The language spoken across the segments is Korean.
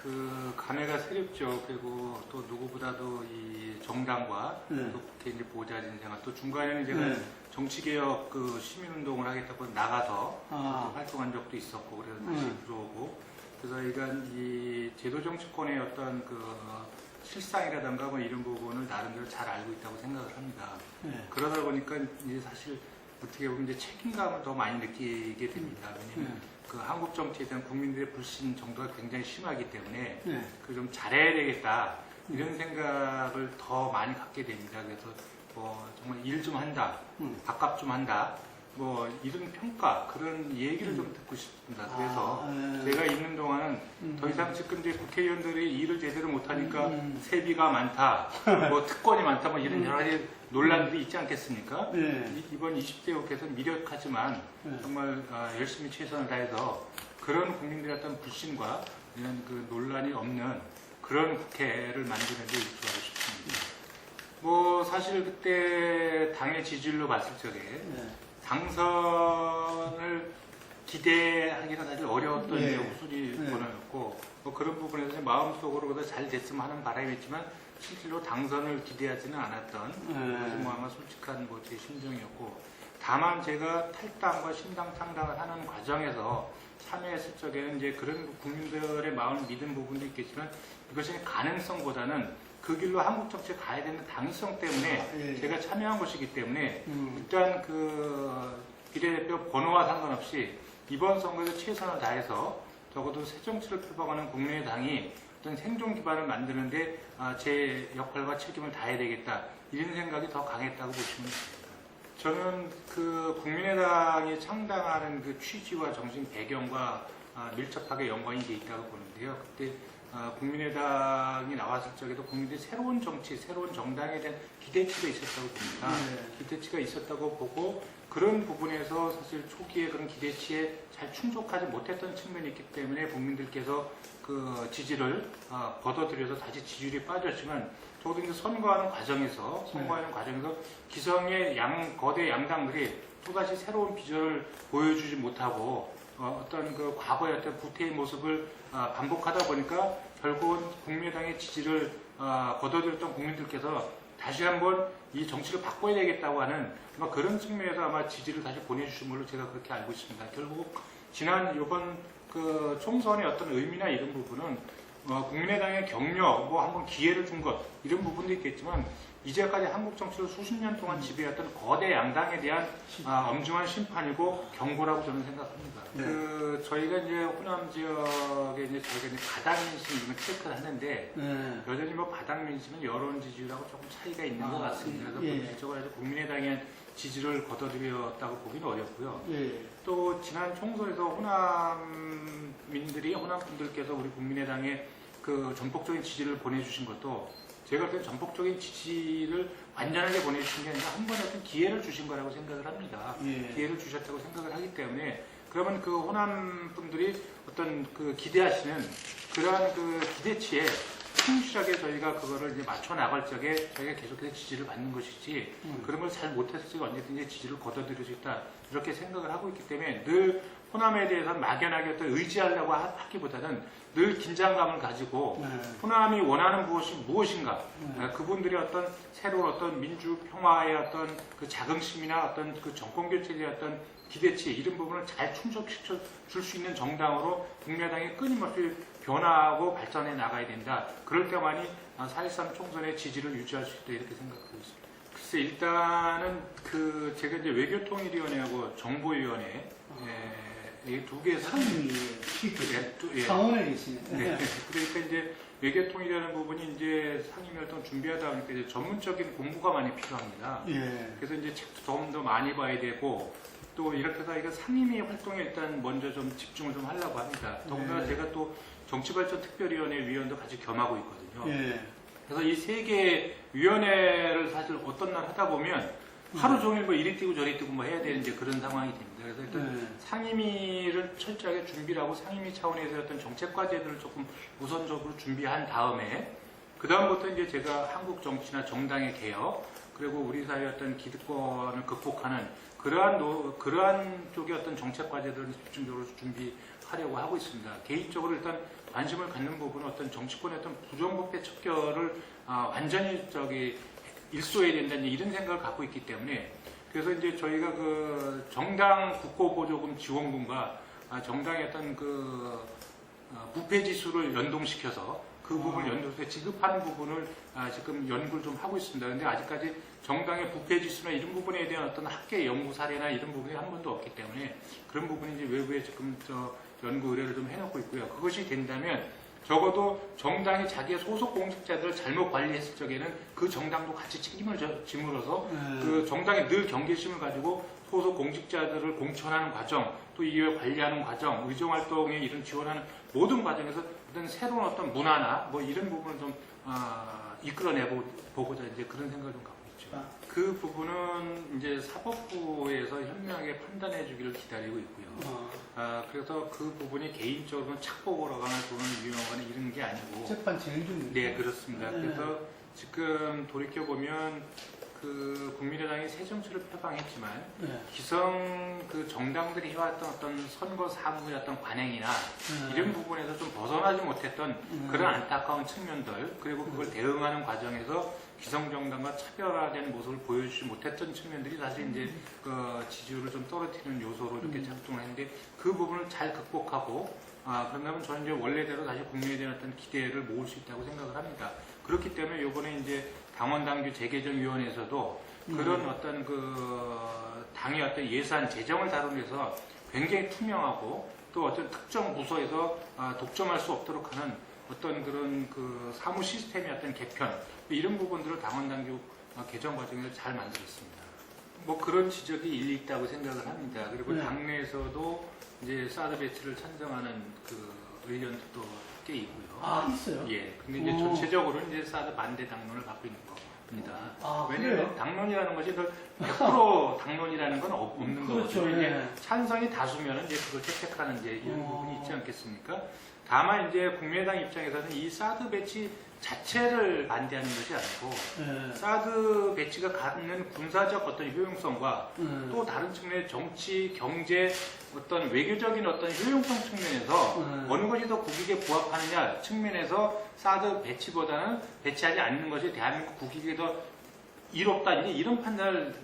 그 감회가 새롭죠. 그리고 또 누구보다도 이 정당과 또 국회 이제 보좌진 생활, 또 중간에는 제가 정치개혁 그 시민운동을 하겠다고 나가서 활동한 적도 있었고, 그래서 다시 들어오고, 그래서 이건 이 제도 정치권의 어떤 그 실상이라든가 뭐 이런 부분을 나름대로 잘 알고 있다고 생각을 합니다. 그러다 보니까 이제 사실 어떻게 보면 이제 책임감을 더 많이 느끼게 됩니다. 왜냐면 그 한국 정치에 대한 국민들의 불신 정도가 굉장히 심하기 때문에 그 좀 잘해야 되겠다 이런 생각을 더 많이 갖게 됩니다. 그래서 뭐 정말 일 좀 한다, 밥값 좀 한다, 뭐 이런 평가 그런 얘기를 좀 듣고 싶습니다. 그래서 제가 있는 동안은 더 이상 지금 이제 국회의원들이 일을 제대로 못하니까 세비가 많다, 뭐 특권이 많다, 뭐 이런 여러 가지 논란들이 있지 않겠습니까? 이번 20대 국회에서는 미력하지만 정말 열심히 최선을 다해서 그런 국민들의 어떤 불신과 이런 그 논란이 없는 그런 국회를 만드는 데 일조하고 싶습니다. 뭐 사실 그때 당의 지지율로 봤을 적에 당선을 기대하기는 사실 어려웠던 목소리 번호였고 뭐 그런 부분에서 마음속으로 그래도 잘 됐으면 하는 바람이었지만 실제로 당선을 기대하지는 않았던 그것이 뭐 아마 솔직한 뭐 제 심정이었고, 다만 제가 탈당과 신당 창당을 하는 과정에서 참여했을 적에는 이제 그런 국민들의 마음을 믿은 부분도 있겠지만 이것이 가능성보다는 그 길로 한국 정치에 가야 되는 당위성 때문에 제가 참여한 것이기 때문에 일단 그 비례대표 번호와 상관없이 이번 선거에서 최선을 다해서 적어도 새 정치를 표방하는 국민의당이 어떤 생존 기반을 만드는데 제 역할과 책임을 다해야 되겠다 이런 생각이 더 강했다고 보시면 됩니다. 저는 그 국민의당이 창당하는 그 취지와 정신 배경과 밀접하게 연관이 돼 있다고 보는데요. 그때 국민의당이 나왔을 적에도 국민들이 새로운 정치, 새로운 정당에 대한 기대치가 있었다고 봅니다. 기대치가 있었다고 보고 그런 부분에서 사실 초기에 그런 기대치에 잘 충족하지 못했던 측면이 있기 때문에 국민들께서 그 지지를 걷어들여서 다시 지지율이 빠졌지만 적어도 이제 선거하는 과정에서 기성의 거대 양당들이 또다시 새로운 비전을 보여주지 못하고 어떤 그 과거의 어떤 구태의 모습을 반복하다 보니까 결국은 국민의당의 지지를 거둬들였던 국민들께서 다시 한번 이 정치를 바꿔야 되겠다고 하는 그런 측면에서 아마 지지를 다시 보내주신 걸로 제가 그렇게 알고 있습니다. 결국 지난 이번 그 총선의 어떤 의미나 이런 부분은 국민의당의 격려, 뭐 한번 기회를 준 것 이런 부분도 있겠지만 이제까지 한국 정치를 수십 년 동안 지배했던 거대 양당에 대한 엄중한 심판이고 경고라고 저는 생각합니다. 그 저희가 이제 호남 지역에 이제 저희가 이제 바닥 민심 이런 체크를 하는데 여전히 뭐 바닥 민심은 여론 지지율하고 조금 차이가 있는 것 같습니다. 그래서 본질적으로 아주 국민의당의 지지를 거둬들였다고 보기는 어렵고요. 또 지난 총선에서 호남분들께서 우리 국민의당에 그 전폭적인 지지를 보내주신 것도 제가 그 전폭적인 지지를 완전하게 보내주신 게 아니라 한 번에 어떤 기회를 주신 거라고 생각을 합니다. 기회를 주셨다고 생각을 하기 때문에 그러면 그 호남 분들이 어떤 그 기대하시는 그러한 그 기대치에 충실하게 저희가 그거를 이제 맞춰 나갈 적에 저희가 계속해서 지지를 받는 것이지 그런 걸 잘 못했을 적에 언제든지 지지를 거둬들일 수 있다 이렇게 생각을 하고 있기 때문에 늘 호남에 대해서 막연하게 어떤 의지하려고 하기보다는 늘 긴장감을 가지고 호남이 원하는 것이 무엇인가 그분들의 어떤 새로운 어떤 민주 평화의 어떤 그 자긍심이나 어떤 그 정권 교체에 대한 어떤 기대치 이런 부분을 잘 충족시켜 줄 수 있는 정당으로 국민의당이 끊임없이 변화하고 발전해 나가야 된다. 그럴 때만이 4.13 총선의 지지를 유지할 수 있다 이렇게 생각하고 있습니다. 글쎄 일단은 그 제가 이제 외교통일위원회하고 정보위원회 이 두 개 상원에 계시네. 그러니까 이제 외교통일이라는 부분이 이제 상임위 활동 준비하다 보니까 이제 전문적인 공부가 많이 필요합니다. 그래서 이제 책도 좀 더 많이 봐야 되고 또 이렇게 해서 이거 상임위 활동에 일단 먼저 좀 집중을 좀 하려고 합니다. 더군다나 제가 또 정치발전특별위원회 위원도 같이 겸하고 있거든요. 그래서 이 세 개의 위원회를 사실 어떤 날 하다 보면 하루 종일 뭐 이리 뛰고 저리 뛰고 뭐 해야 되는 이제 그런 상황이 됩니다. 그래서 일단 상임위를 철저하게 준비를 하고 상임위 차원에서 어떤 정책 과제들을 조금 우선적으로 준비한 다음에 그 다음부터 이제 제가 한국 정치나 정당의 개혁 그리고 우리 사회의 어떤 기득권을 극복하는 그러한 쪽의 어떤 정책 과제들을 집중적으로 준비할 하려고 하고 있습니다. 개인적으로 일단 관심을 갖는 부분은 어떤 정치권의 어떤 부정부패 척결을 완전히 일소해야 된다는 이런 생각을 갖고 있기 때문에 그래서 이제 저희가 그 정당 국고보조금 지원금과 정당의 어떤 부패 지수를 연동시켜서 그 부분을 연동해서 지급하는 부분을 지금 연구를 좀 하고 있습니다. 그런데 아직까지 정당의 부패 지수나 이런 부분에 대한 어떤 학계 연구 사례나 이런 부분이 한 번도 없기 때문에 그런 부분이 이제 외부에 지금 연구 의뢰를 좀 해놓고 있고요. 그것이 된다면 적어도 정당이 자기의 소속 공직자들을 잘못 관리했을 적에는 그 정당도 같이 책임을 지므로써 그 정당이 늘 경계심을 가지고 소속 공직자들을 공천하는 과정, 또 이에 관리하는 과정, 의정활동에 이런 지원하는 모든 과정에서 어떤 새로운 어떤 문화나 뭐 이런 부분을 좀 이끌어내보고자 이제 그런 생각을 좀 갖고 있죠. 그 부분은 이제 사법부에서 현명하게 판단해 주기를 기다리고 있고요. 그래서 그 부분이 개인적으로는 착복으로 가거나 돈을 유용하거나 이런 게 아니고 재판 진행 중이죠. 네, 그렇습니다. 그래서 지금 돌이켜보면 그 국민의당이 새 정치를 표방했지만 기성 그 정당들이 해왔던 어떤 선거 사무의 어떤 관행이나 이런 부분에서 좀 벗어나지 못했던 그런 안타까운 측면들 그리고 그걸 대응하는 과정에서 기성정당과 차별화된 모습을 보여주지 못했던 측면들이 사실 이제 그 지지율을 좀 떨어뜨리는 요소로 이렇게 작동을 했는데 그 부분을 잘 극복하고 그런다면 저는 이제 원래대로 다시 국민에 대한 어떤 기대를 모을 수 있다고 생각을 합니다. 그렇기 때문에 이번에 이제 당원당규 재개정위원회에서도 그런 어떤 당의 어떤 예산 재정을 다루면서 굉장히 투명하고 또 어떤 특정 부서에서 독점할 수 없도록 하는 어떤 그런 사무 시스템의 어떤 개편 이런 부분들을 당원당규 개정 과정에서 잘 만들었습니다. 뭐 그런 지적이 일리 있다고 생각을 합니다. 그리고 당내에서도 이제 사드 배치를 찬성하는 의견도 꽤 있고요. 있어요? 예. 근데 이제 전체적으로 이제 사드 반대 당론을 갖고 있는 겁니다. 왜냐하면 그래요? 당론이라는 것이 100% 당론이라는 건 없는 그렇죠. 거거든요. 이제 예. 찬성이 다수면 이제 그걸 채택하는 이제 이런 부분이 있지 않겠습니까? 다만 이제 국민의당 입장에서는 이 사드 배치 자체를 반대하는 것이 아니고 사드 배치가 갖는 군사적 어떤 효용성과 또 다른 측면의 정치, 경제, 어떤 외교적인 어떤 효용성 측면에서 어느 것이 더 국익에 부합하느냐 측면에서 사드 배치보다는 배치하지 않는 것이 대한민국 국익에 더 이롭다 이런 판단을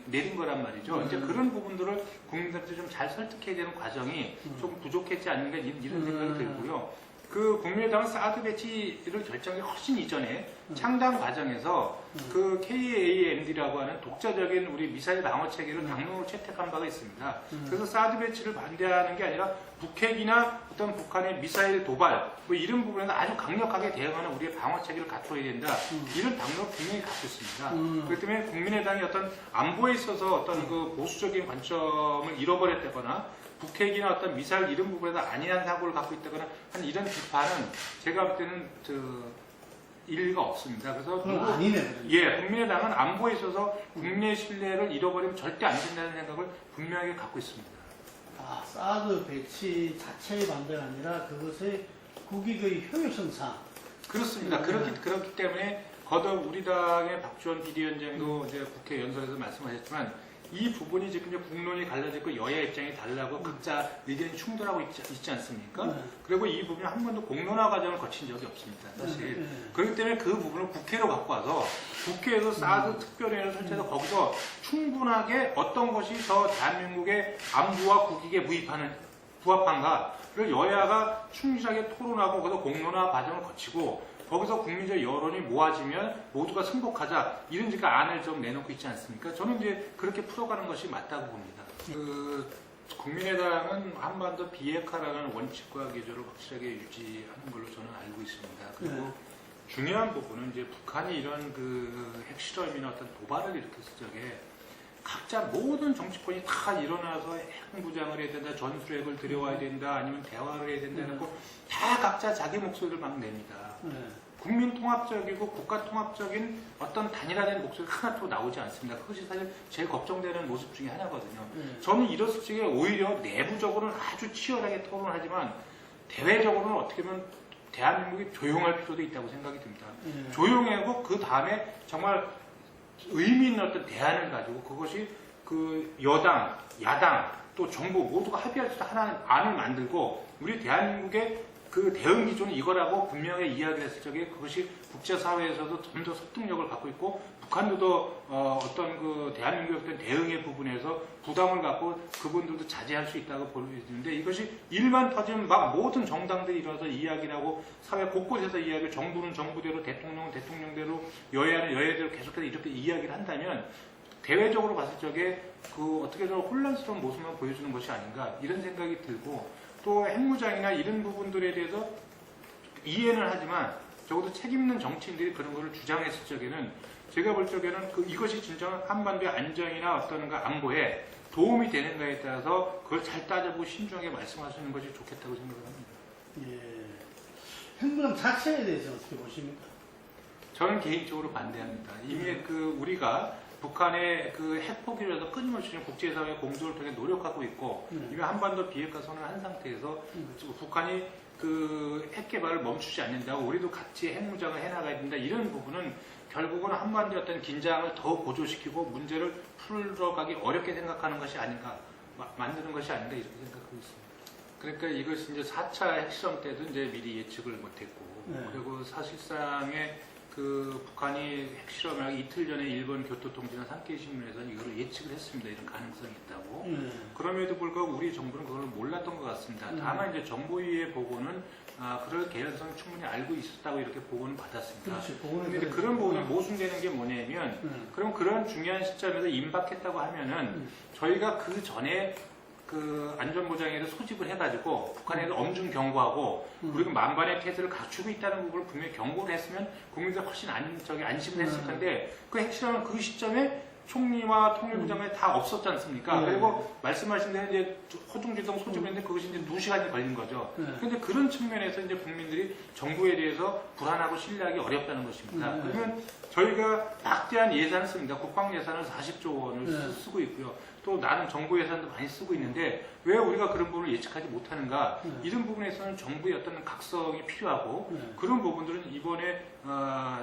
내린 거란 말이죠. 이제 그런 부분들을 국민들한테 좀 잘 설득해야 되는 과정이 조금 부족했지 않는가 이런 생각이 들고요. 그 국민의당은 사드 배치를 결정하기 훨씬 이전에 창당 과정에서 그 KAMD라고 하는 독자적인 우리 미사일 방어 체계를 당론으로 채택한 바가 있습니다. 그래서 사드 배치를 반대하는 게 아니라 북핵이나 어떤 북한의 미사일 도발 뭐 이런 부분에서 아주 강력하게 대응하는 우리의 방어 체계를 갖춰야 된다. 이런 당론을 분명히 갖고 있습니다. 그렇기 때문에 국민의당이 어떤 안보에 있어서 어떤 보수적인 관점을 잃어버렸다거나 북핵이나 어떤 미사일 이런 부분에서 안일한 사고를 갖고 있다거나 한 이런 비판은 제가 볼 때는 일리가 없습니다. 그래서 국민의당은 안보에 있어서 국민의 신뢰를 잃어버리면 절대 안 된다는 생각을 분명하게 갖고 있습니다. 사드 배치 자체의 반대가 아니라 그것의 국익의 효율성상. 그렇습니다. 그렇기 때문에 거듭 우리 당의 박지원 비대위원장도 이제 국회 연설에서 말씀하셨지만 이 부분이 지금 이제 국론이 갈라지고 여야 입장이 달라고 각자 의견이 충돌하고 있지 않습니까? 그리고 이 부분이 한 번도 공론화 과정을 거친 적이 없습니다. 사실. 그렇기 때문에 그 부분을 국회로 갖고 와서 국회에서 사드 특별위원회를 설치해서 거기서 충분하게 어떤 것이 더 대한민국의 안보와 국익에 부합한가를 여야가 충실하게 토론하고 거기서 공론화 과정을 거치고 거기서 국민적 여론이 모아지면 모두가 승복하자 이런 안을 좀 내놓고 있지 않습니까? 저는 이제 그렇게 풀어가는 것이 맞다고 봅니다. 국민의당은 한반도 비핵화라는 원칙과 기조를 확실하게 유지하는 걸로 저는 알고 있습니다. 그리고 중요한 부분은 이제 북한이 이런 핵실험이나 어떤 도발을 일으켰을 적에 각자 모든 정치권이 다 일어나서 핵무장을 해야 된다, 전술핵을 들여와야 된다, 아니면 대화를 해야 된다는 거 다 각자 자기 목소리를 막 냅니다. 국민 통합적이고 국가 통합적인 어떤 단일화된 목소리가 하나도 나오지 않습니다. 그것이 사실 제일 걱정되는 모습 중에 하나거든요. 저는 이랬을 적에 오히려 내부적으로는 아주 치열하게 토론하지만 대외적으로는 어떻게 보면 대한민국이 조용할 필요도 있다고 생각이 듭니다. 조용하고 그 다음에 정말 의미 있는 어떤 대안을 가지고 그것이 여당, 야당 또 정부 모두가 합의할 수 있는 하나의 안을 만들고 우리 대한민국의 그 대응 기조는 이거라고 분명히 이야기를 했을 적에 그것이 국제사회에서도 좀 더 설득력을 갖고 있고 북한도 어떤 그 대한민국의 어떤 대응의 부분에서 부담을 갖고 그분들도 자제할 수 있다고 보여지는데 이것이 일만 터지면 막 모든 정당들이 일어나서 이야기를 하고 사회 곳곳에서 이야기를 정부는 정부대로 대통령은 대통령대로 여야는 여야대로 계속해서 이렇게 이야기를 한다면 대외적으로 봤을 적에 그 어떻게 좀 혼란스러운 모습만 보여주는 것이 아닌가 이런 생각이 들고 또 핵무장이나 이런 부분들에 대해서 이해는 하지만 적어도 책임있는 정치인들이 그런 것을 주장했을 적에는 제가 볼 적에는 이것이 진정한 한반도의 안정이나 어떤 그 안보에 도움이 되는가에 따라서 그걸 잘 따져보고 신중하게 말씀하시는 것이 좋겠다고 생각을 합니다. 예. 핵무장 자체에 대해서 어떻게 보십니까? 저는 개인적으로 반대합니다. 이미 우리가 북한의 그 핵포기를 해서 끊임없이 국제사회 공조를 통해 노력하고 있고 이미 한반도 비핵화 선언을 한 상태에서 북한이 그 핵개발을 멈추지 않는다고 우리도 같이 핵무장을 해나가야 된다 이런 부분은 결국은 한반도의 어떤 긴장을 더 고조시키고 문제를 풀어가기 어렵게 생각하는 것이 아닌가 만드는 것이 아닌가 이렇게 생각하고 있습니다. 그러니까 이것이 이제 4차 핵실험 때도 이제 미리 예측을 못했고 그리고 사실상의 그 북한이 핵실험을 하기 이틀 전에 일본 교토통신원 산케이신문에서는 이걸 예측을 했습니다. 이런 가능성이 있다고. 그럼에도 불구하고 우리 정부는 그걸 몰랐던 것 같습니다. 다만 이제 정보위의 보고는 그럴 개연성을 충분히 알고 있었다고 이렇게 보고는 받았습니다. 그런데 그런 부분이 모순되는 게 뭐냐면 그럼 그런 중요한 시점에서 임박했다고 하면은 저희가 그 전에 그 안전보장에도 소집을 해가지고 북한에도 엄중 경고하고 우리가 만반의 태세를 갖추고 있다는 부분을 분명히 경고를 했으면 국민들 훨씬 안심을 했을 텐데 그 핵실험은 그 시점에 총리와 통일부 장관이 다 없었지 않습니까? 그리고 말씀하신 대로 이제 호중지동 소집했는데 그것이 이제 2시간이 걸린 거죠. 그런데 그런 측면에서 이제 국민들이 정부에 대해서 불안하고 신뢰하기 어렵다는 것입니다. 그러면 저희가 막대한 예산을 씁니다. 국방 예산을 40조 원을 쓰고 있고요. 또 나는 정부 예산도 많이 쓰고 있는데 왜 우리가 그런 부분을 예측하지 못하는가? 이런 부분에서는 정부의 어떤 각성이 필요하고 그런 부분들은 이번에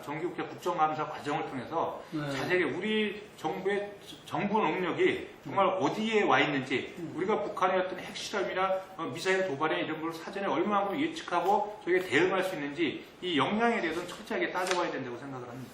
정기국회 국정감사 과정을 통해서 자세하게 우리 정부의 정부 능력이 정말 어디에 와 있는지 우리가 북한의 어떤 핵실험이나 미사일 도발에 이런 걸 사전에 얼마나 예측하고 저희가 대응할 수 있는지 이 역량에 대해서는 철저하게 따져봐야 된다고 생각을 합니다.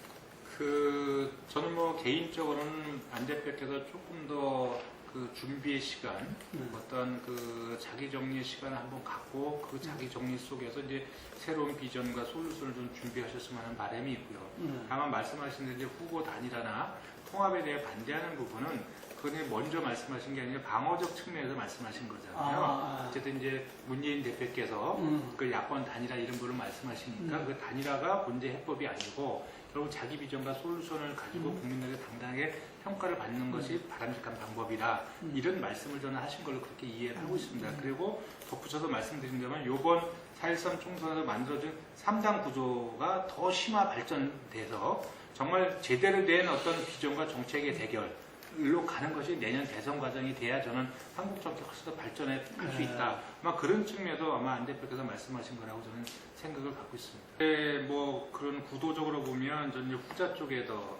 저는 뭐 개인적으로는 안 대표께서 조금 더 그 준비의 시간, 어떤 그 자기 정리의 시간을 한번 갖고 그 자기 정리 속에서 이제 새로운 비전과 솔루션을 좀 준비하셨으면 하는 바람이 있고요. 다만 말씀하신 대로 이제 후보 단일화나 통합에 대해 반대하는 부분은 그건 먼저 말씀하신 게 아니라 방어적 측면에서 말씀하신 거잖아요. 어쨌든 이제 문재인 대표께서 그 야권 단일화 이런 거를 말씀하시니까 그 단일화가 문제 해법이 아니고 결국 자기 비전과 솔루션을 가지고 국민들에게 당당하게 평가를 받는 것이 바람직한 방법이라 이런 말씀을 저는 하신 걸로 그렇게 이해를 하고 있습니다. 그리고 덧붙여서 말씀드린다면 이번 4.13 총선에서 만들어진 3당 구조가 더 심화 발전돼서 정말 제대로 된 어떤 비전과 정책의 대결로 가는 것이 내년 대선 과정이 돼야 저는 한국 정치 훨씬 더 발전해 갈 수 있다. 아마 그런 측면에서 아마 안 대표께서 말씀하신 거라고 저는 생각을 갖고 있습니다. 뭐 그런 구도적으로 보면 저는 후자 쪽에 더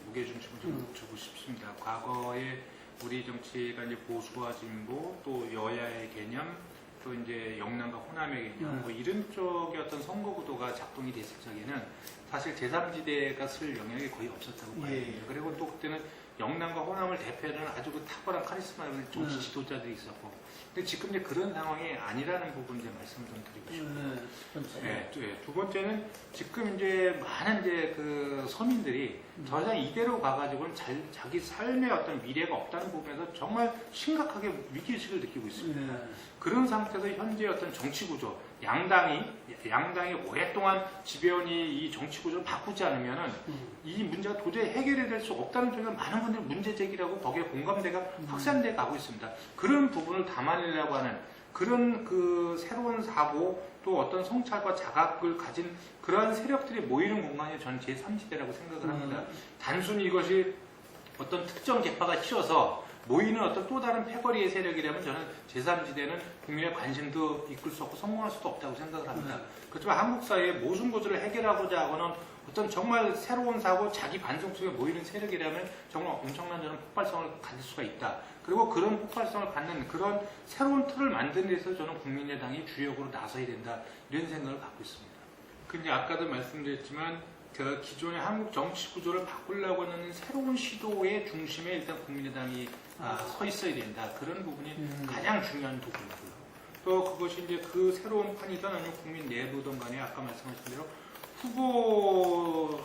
무게중심을 좀 두고 싶습니다. 과거에 우리 정치가 이제 보수와 진보 또 여야의 개념 또 이제 영남과 호남의 개념 뭐 이런 쪽의 어떤 선거 구도가 작동이 됐을 적에는 사실 제3지대가 쓸 영향이 거의 없었다고 봐요. 그리고 또 그때는 영남과 호남을 대표하는 아주 그 탁월한 카리스마 있는 정치 지도자들이 있었고 근데 지금 이제 그런 상황이 아니라는 부분 이제 말씀을 좀 드리고 싶습니다. 두 번째는 지금 이제 많은 이제 그 서민들이 더 이상 이대로 가가지고는 자기 삶의 어떤 미래가 없다는 부분에서 정말 심각하게 위기의식을 느끼고 있습니다. 그런 상태에서 현재 어떤 정치 구조, 양당이 오랫동안 지배해온 이 정치 구조를 바꾸지 않으면은 이 문제가 도저히 해결이 될 수 없다는 점에서 많은 분들이 문제 제기라고 거기에 공감대가 확산돼 가고 있습니다. 그런 부분을 담아내려고 하는 그런 그 새로운 사고 또 어떤 성찰과 자각을 가진 그러한 세력들이 모이는 공간이 저는 제3지대라고 생각을 합니다. 단순히 이것이 어떤 특정 계파가 싫어서 모이는 어떤 또 다른 패거리의 세력이라면 저는 제3지대는 국민의 관심도 이끌 수 없고 성공할 수도 없다고 생각을 합니다. 그렇지만 한국 사회의 모순 구조를 해결하고자 하고는 어떤 정말 새로운 사고, 자기 반성 속에 모이는 세력이라면 정말 엄청난 저는 폭발성을 가질 수가 있다. 그리고 그런 폭발성을 갖는 그런 새로운 틀을 만드는 데서 저는 국민의당이 주역으로 나서야 된다. 이런 생각을 갖고 있습니다. 근데 아까도 말씀드렸지만 그 기존의 한국 정치 구조를 바꾸려고 하는 새로운 시도의 중심에 일단 국민의당이 서 있어야 된다. 그런 부분이 가장 중요한 부분이고요. 또 그것이 이제 그 새로운 판이든 아니면 국민 내부든 간에 아까 말씀하신 대로 후보에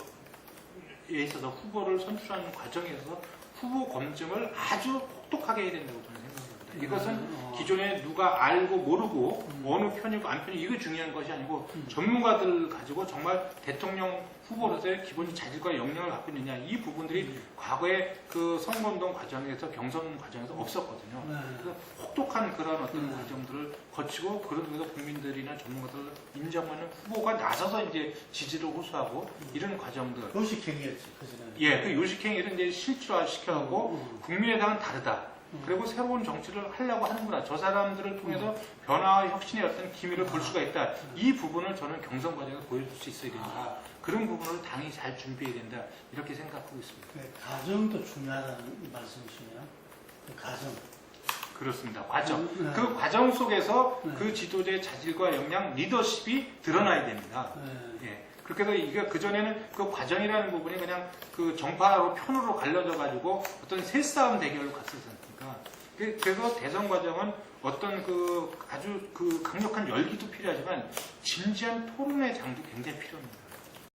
있어서 후보를 선출하는 과정에 있어서 후보 검증을 아주 혹독하게 해야 된다고 저는 생각합니다. 이것은 기존에 누가 알고 모르고 어느 편이고 안 편이고 이거 중요한 것이 아니고 전문가들 가지고 정말 대통령 후보로서의 기본 자질과 역량을 갖고 있느냐 이 부분들이 과거에 그 선거운동 과정에서 경선 과정에서 없었거든요. 그래서 혹독한 그런 어떤 과정들을 거치고 그러면서 국민들이나 전문가들 인정하는 후보가 나서서 이제 지지를 호소하고 이런 과정들. 요식행위였지 그전에. 예, 그 요식행위를 이제 실질화시켜갖고 국민의당은 다르다. 그리고 새로운 정치를 하려고 하는구나. 저 사람들을 통해서 변화와 혁신의 어떤 기미를 볼 수가 있다. 이 부분을 저는 경선 과정에서 보여줄 수 있어야 된다. 그런 부분을 당이 잘 준비해야 된다. 이렇게 생각하고 있습니다. 네, 가정도 중요하다는 말씀이시네요. 그 가정. 그렇습니다. 과정. 네. 그 과정 속에서 네. 그 지도자의 자질과 역량, 리더십이 드러나야 됩니다. 네. 예. 그렇게 해서 이게 그전에는 그 과정이라는 부분이 그냥 그 정파로 편으로 갈려져 가지고 어떤 새싸움 대결로 갔었지 않습니까? 그래서 대선 과정은 어떤 그 아주 그 강력한 열기도 필요하지만 진지한 토론의 장도 굉장히 필요합니다.